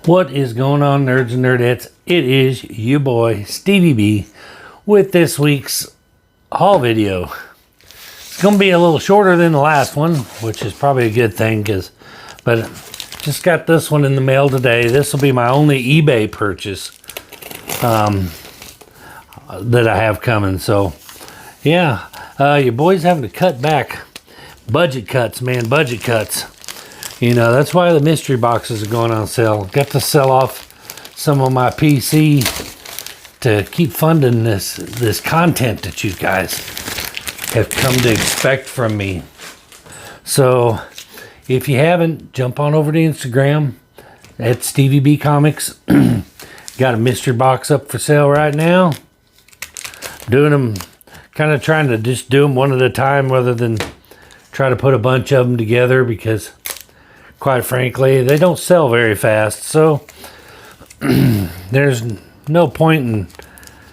What is going on, nerds and nerdettes? It is your boy Stevie B with this week's haul video. It's going to be a little shorter than the last one, which is probably a good thing, but just got this one in the mail today. This will be my only eBay purchase that I have coming. So yeah, your boy's having to cut back. Budget cuts, man, budget cuts. You know, that's why the mystery boxes are going on sale. Got to sell off some of my PC to keep funding this content that you guys have come to expect from me. So if you haven't, jump on over to Instagram at Stevie B Comics. Got a mystery box up for sale right now. Doing them, kind of trying to just do them one at a time rather than try to put a bunch of them together, because quite frankly, they don't sell very fast. So there's no point in,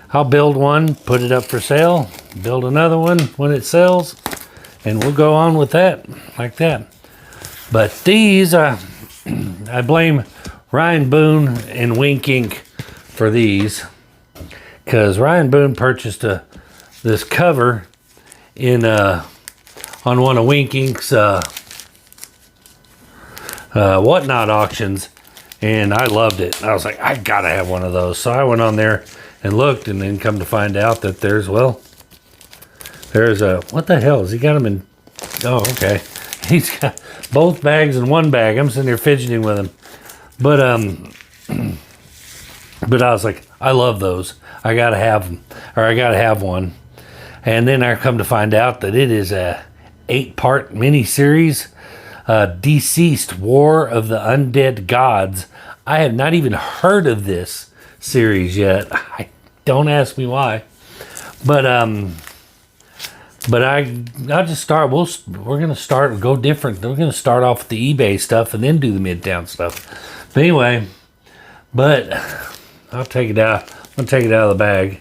I'll build one, put it up for sale, build another one when it sells, and we'll go on with that, like that. But these, I blame Ryan Boone and Wink Ink for these, because Ryan Boone purchased this cover in on one of Wink Ink's whatnot auctions, and I loved it. I was like, I gotta have one of those. So I went on there and looked, and then come to find out that there's a, what the hell is he got them in? Oh, okay. He's got both bags in one bag. I'm sitting there fidgeting with him, but I was like, I love those. I gotta have them, or I gotta have one. And then I come to find out that it is a 8-part mini-series, Deceased: War of the Undead Gods. I have not even heard of this series yet. Don't ask me why, but I'll just start. We're gonna go different. We're gonna start off with the eBay stuff and then do the Midtown stuff. But anyway, I'll take it out. I'll take it out of the bag.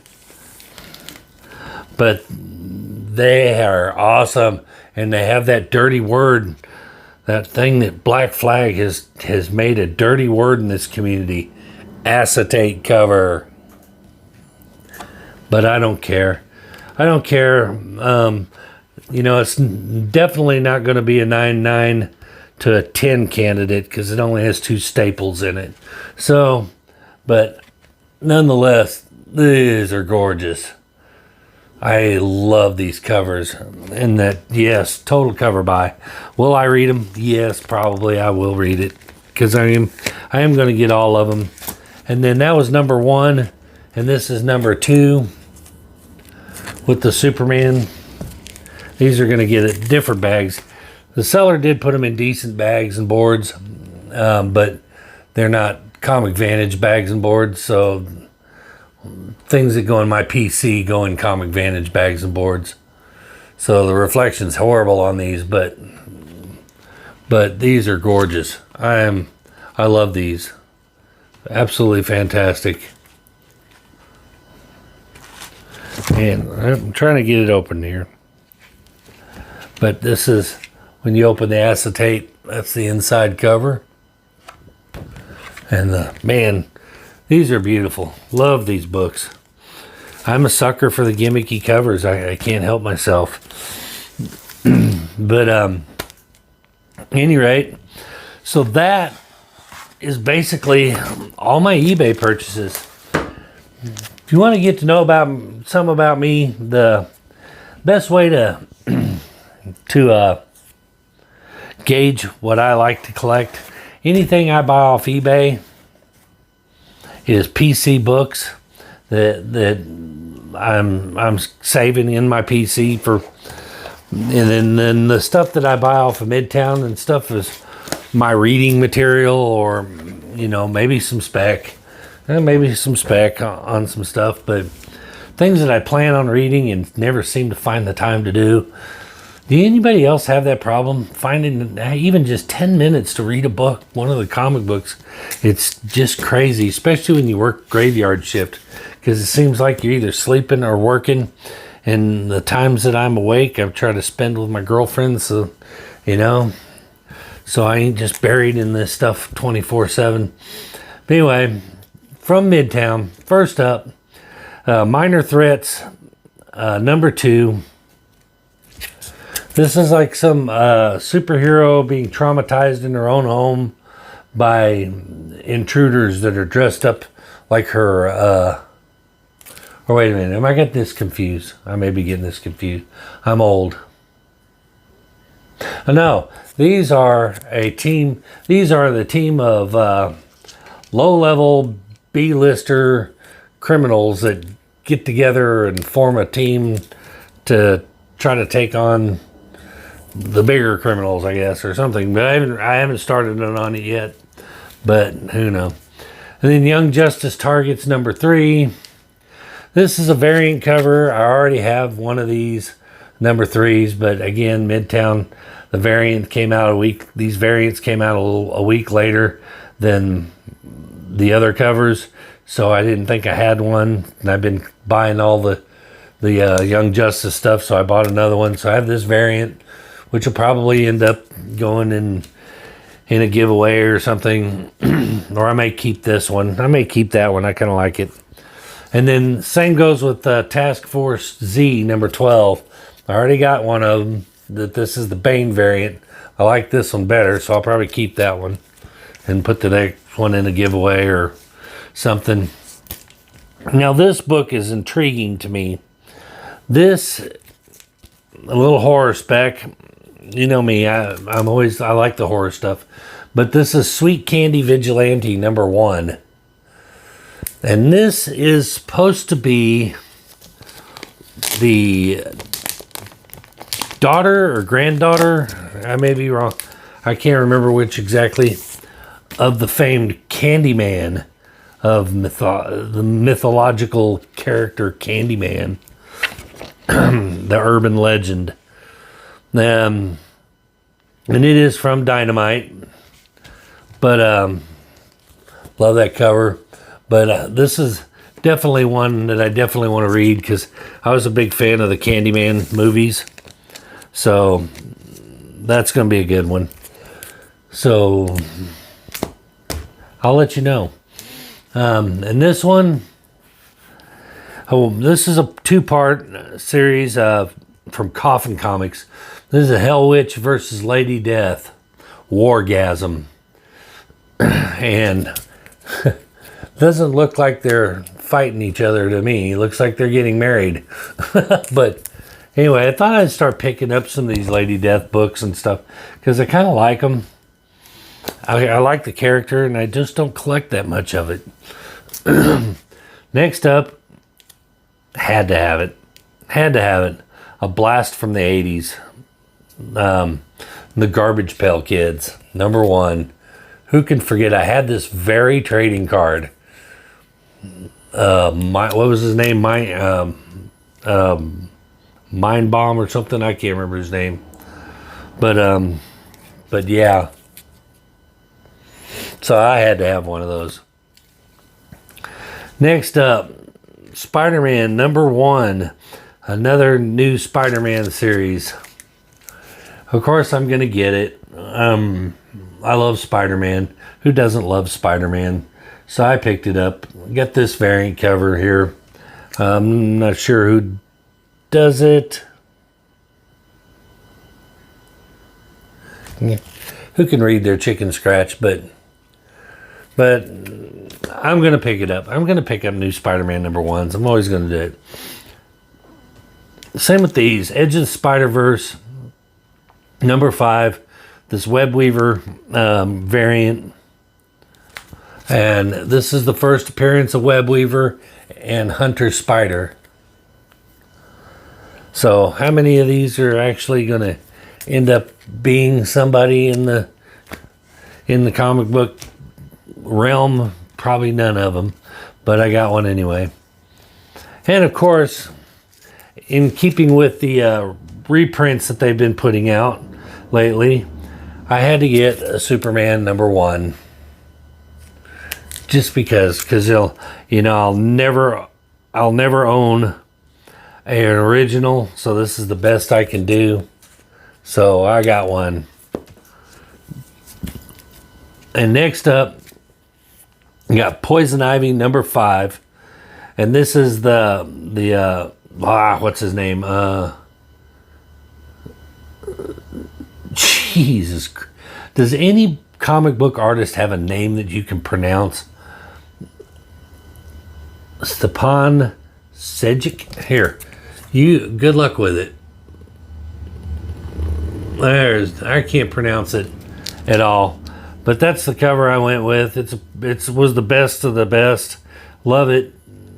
But they are awesome, and they have that dirty word. That thing that Black Flag has made a dirty word in this community. Acetate cover. But I don't care. I don't care. You know, it's definitely not going to be a 9.9 to a 10 candidate, because it only has 2 staples in it. So, but nonetheless, these are gorgeous. I love these covers, and that, yes, total cover buy. Will I read them? Yes, probably I will read it, because I am going to get all of them. And then that was number 1, and this is number 2 with the Superman. These are going to get it different bags. The seller did put them in decent bags and boards, but they're not Comic Vantage bags and boards, so things that go in my PC go in Comic Vantage bags and boards. So the reflection's horrible on these, but these are gorgeous. I love these. Absolutely fantastic. And I'm trying to get it open here. But this is, when you open the acetate, that's the inside cover. And man, these are beautiful. Love these books. I'm a sucker for the gimmicky covers. I can't help myself. But at any rate, so that is basically all my eBay purchases. If you want to get to know some about me, the best way to gauge what I like to collect, anything I buy off eBay is PC books that I'm saving in my PC for, and then the stuff that I buy off of Midtown and stuff is my reading material, or you know, maybe some spec on some stuff, but things that I plan on reading and never seem to find the time to do. Do anybody else have that problem? Finding even just 10 minutes to read a book, one of the comic books. It's just crazy, especially when you work graveyard shift, because it seems like you're either sleeping or working. And the times that I'm awake, I've tried to spend with my girlfriend, so, you know, so I ain't just buried in this stuff 24/7. But anyway, from Midtown, first up, Minor Threats, number 2. This is like some superhero being traumatized in her own home by intruders that are dressed up like her. Or wait a minute, am I getting this confused? I may be getting this confused. I'm old. No, these are a team. These are the team of low-level B-lister criminals that get together and form a team to try to take on the bigger criminals, I guess, or something. But I haven't started on it yet. But who knows? And then Young Justice Targets number 3. This is a variant cover. I already have one of these number 3s, but again, Midtown, the variant came out a week. These variants came out a week later than the other covers, so I didn't think I had one. And I've been buying all the Young Justice stuff, so I bought another one. So I have this variant, which will probably end up going in a giveaway or something, or I may keep this one. I may keep that one. I kind of like it. And then same goes with Task Force Z number 12. I already got one of them. This is the Bane variant. I like this one better, so I'll probably keep that one and put the next one in a giveaway or something. Now this book is intriguing to me. This, a little horror spec. You know me, I like the horror stuff. But this is Sweet Candy Vigilante number 1. And this is supposed to be the daughter or granddaughter, I may be wrong, I can't remember which exactly, of the famed Candyman, of the mythological character Candyman, the urban legend. And it is from Dynamite, but love that cover. But this is definitely one that I definitely want to read because I was a big fan of the Candyman movies. So that's going to be a good one. So I'll let you know. And this one, this is a 2-part series from Coffin Comics. This is a Hell Witch versus Lady Death, Wargasm. And doesn't look like they're fighting each other to me. It looks like they're getting married. But anyway, I thought I'd start picking up some of these Lady Death books and stuff because I kind of like them. I like the character, and I just don't collect that much of it. Next up, had to have it. A Blast from the 80s. The Garbage Pail Kids, number 1. Who can forget? I had this very trading card. What was his name? Mind Bomb or something. I can't remember his name. But yeah. So I had to have one of those. Next up, Spider-Man number 1. Another new Spider-Man series. Of course, I'm going to get it. I love Spider-Man. Who doesn't love Spider-Man? So I picked it up. Got this variant cover here. I'm not sure who does it. Who can read their chicken scratch, but I'm going to pick it up. I'm going to pick up new Spider-Man number 1s. I'm always going to do it. Same with these. Edge of the Spider-Verse, number 5. This Web Weaver variant. And this is the first appearance of Web Weaver and Hunter Spider. So how many of these are actually going to end up being somebody in the comic book realm? Probably none of them, but I got one anyway. And of course, in keeping with the reprints that they've been putting out lately, I had to get a Superman number 1. Just because I'll never own an original, so this is the best I can do. So I got one. And next up, You got Poison Ivy #5, and this is the what's his name? Jesus, does any comic book artist have a name that you can pronounce? Stepan Sejic. Here, you good luck with it. I can't pronounce it at all, but that's the cover I went with. It was the best of the best. Love it.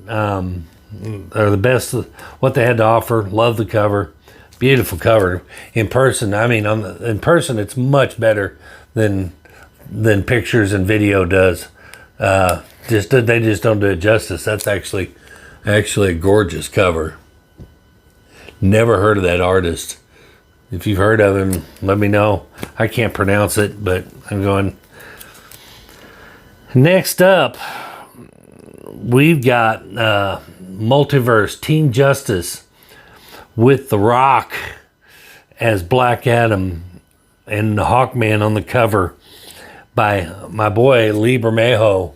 Or the best of what they had to offer. Love the cover. Beautiful cover. In person, I mean, in person, it's much better than pictures and video does. They just don't do it justice. That's actually a gorgeous cover. Never heard of that artist. If you've heard of him, let me know. I can't pronounce it, but I'm going. Next up, we've got Multiverse Team Justice with The Rock as Black Adam and the Hawkman on the cover by my boy Lee Bermejo.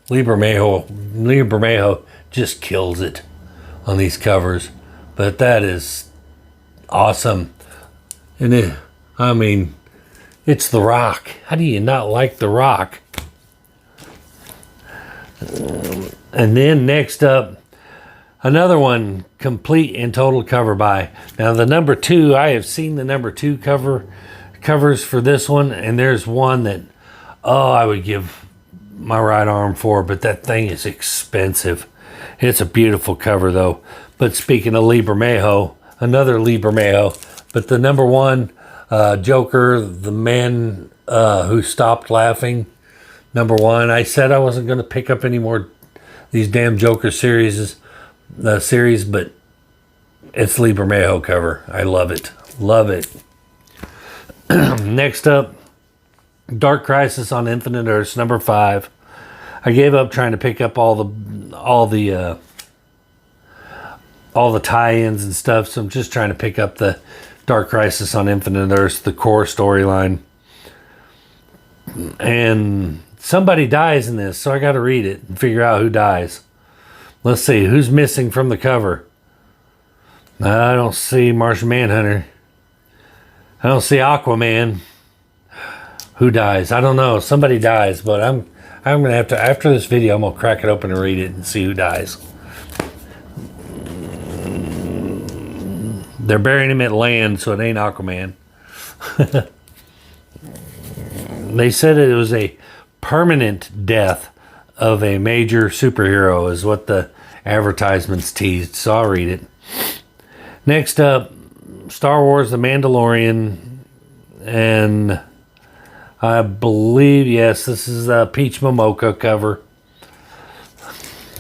Lee Bermejo just kills it on these covers, but that is awesome. And it's The Rock. How do you not like The Rock? And then next up, another one, complete and total cover by. Now the #2, I have seen the #2 covers for this one, and there's one that, I would give my right arm for, but that thing is expensive. It's a beautiful cover though. But speaking of Lee Bermejo, another Lee Bermejo, but the #1, Joker, the man who stopped laughing, #1. I said I wasn't going to pick up any more these damn Joker series, but it's Lee Bermejo cover. I love it. Love it. Next up, Dark Crisis on Infinite Earths #5. I gave up trying to pick up all the tie-ins and stuff, so I'm just trying to pick up the Dark Crisis on Infinite Earths, the core storyline. And somebody dies in this, so I got to read it and figure out who dies. Let's see, who's missing from the cover? I don't see Martian Manhunter. I don't see Aquaman. Who dies? I don't know. Somebody dies, but I'm gonna have to, after this video, I'm gonna crack it open and read it and see who dies. They're burying him at land, so it ain't Aquaman. They said it was a permanent death of a major superhero, is what the advertisements teased, so I'll read it. Next up, Star Wars The Mandalorian, and I believe, yes, this is a Peach Momoko cover.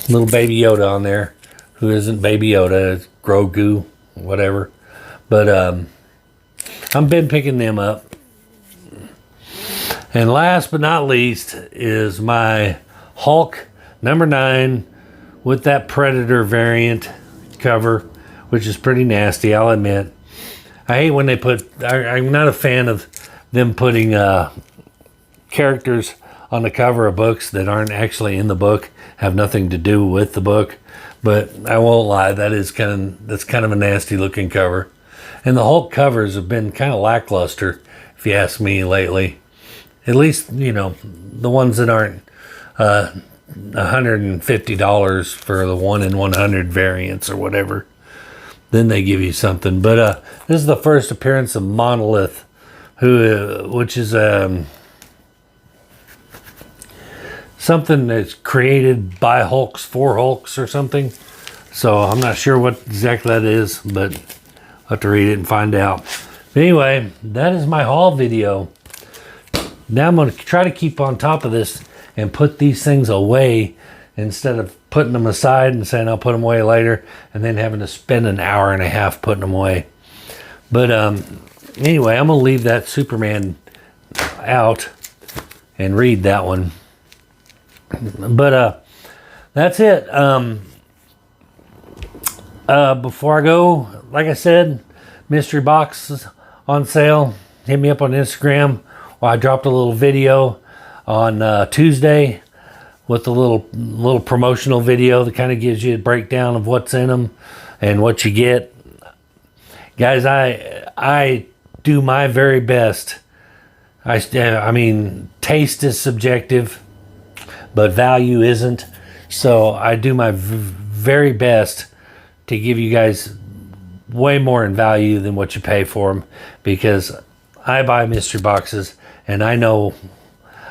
Little Baby Yoda on there. Who isn't Baby Yoda? It's Grogu, whatever. But I've been picking them up. And last but not least is my Hulk #9 with that Predator variant cover, which is pretty nasty, I'll admit. I hate when they I'm not a fan of them putting characters on the cover of books that aren't actually in the book, have nothing to do with the book. But I won't lie, that's kind of a nasty looking cover. And the Hulk covers have been kind of lackluster, if you ask me, lately. At least, the ones that aren't $150 for the 1 in 100 variants or whatever. Then they give you something. But this is the first appearance of Monolith, which is something that's created by Hulks for Hulks or something. So I'm not sure what exactly that is, but I'll have to read it and find out. But anyway, that is my haul video. Now I'm going to try to keep on top of this and put these things away instead of putting them aside and saying I'll put them away later and then having to spend an hour and a half putting them away. But anyway, I'm going to leave that Superman out and read that one. But that's it. Before I go, like I said, mystery boxes on sale. Hit me up on Instagram. Well, I dropped a little video on Tuesday with a little promotional video that kind of gives you a breakdown of what's in them and what you get. Guys, I do my very best. I mean, taste is subjective, but value isn't. So I do my very best to give you guys way more in value than what you pay for them, because I buy mystery boxes and I know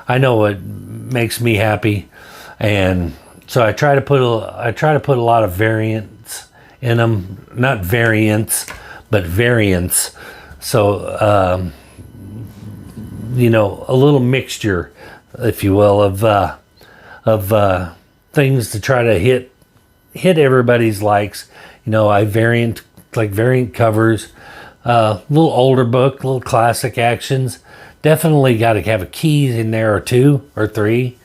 what makes me happy, and so I try to put a lot of variants in them, not variants, but variants. So you know, a little mixture, if you will, of things to try to hit everybody's likes. You know, I variant covers, little older book, little classic actions. Definitely got to have a key in there, or 2 or 3.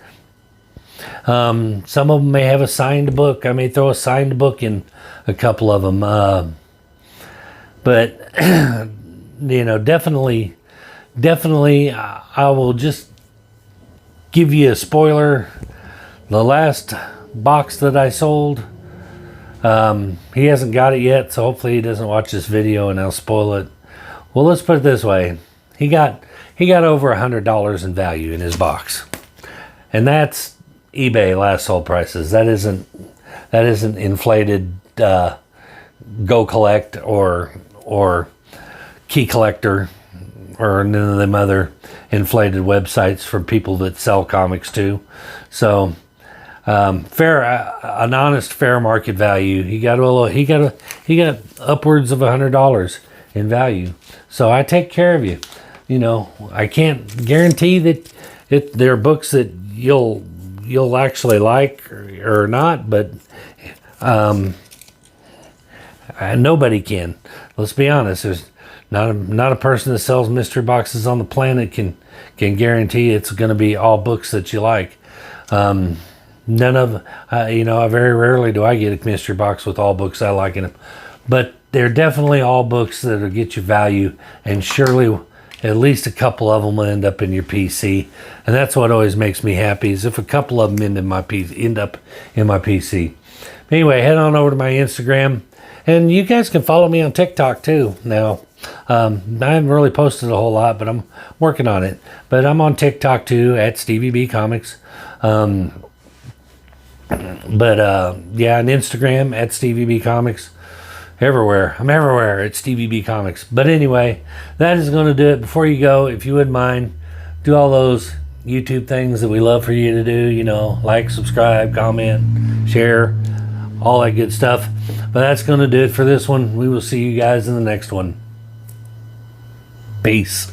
Some of them may have a signed book. I may throw a signed book in a couple of them. But you know, definitely, I will just give you a spoiler. The last box that I sold, he hasn't got it yet, so hopefully he doesn't watch this video and I'll spoil it. Well, let's put it this way. He got over $100 in value in his box. And that's eBay last sold prices. That isn't inflated Go Collect or Key Collector or none of them other inflated websites for people that sell comics too. So an honest fair market value. He got upwards of $100 in value. So I take care of you. You know, I can't guarantee that there are books that you'll actually like or not, but nobody can. Let's be honest. There's not a person that sells mystery boxes on the planet can guarantee it's going to be all books that you like. None of, you know, very rarely do I get a mystery box with all books I like in them. But they're definitely all books that'll get you value, and surely at least a couple of them will end up in your PC. And that's what always makes me happy, is if a couple of them end up in my PC. Anyway, head on over to my Instagram. And you guys can follow me on TikTok too now. I haven't really posted a whole lot, but I'm working on it. But I'm on TikTok too, at Stevie B Comics. Yeah, and Instagram at Stevie B Comics. Everywhere. I'm everywhere at Stevie B Comics. But anyway, that is going to do it. Before you go, if you wouldn't mind, do all those YouTube things that we love for you to do. You know, like, subscribe, comment, share, all that good stuff. But that's going to do it for this one. We will see you guys in the next one. Peace.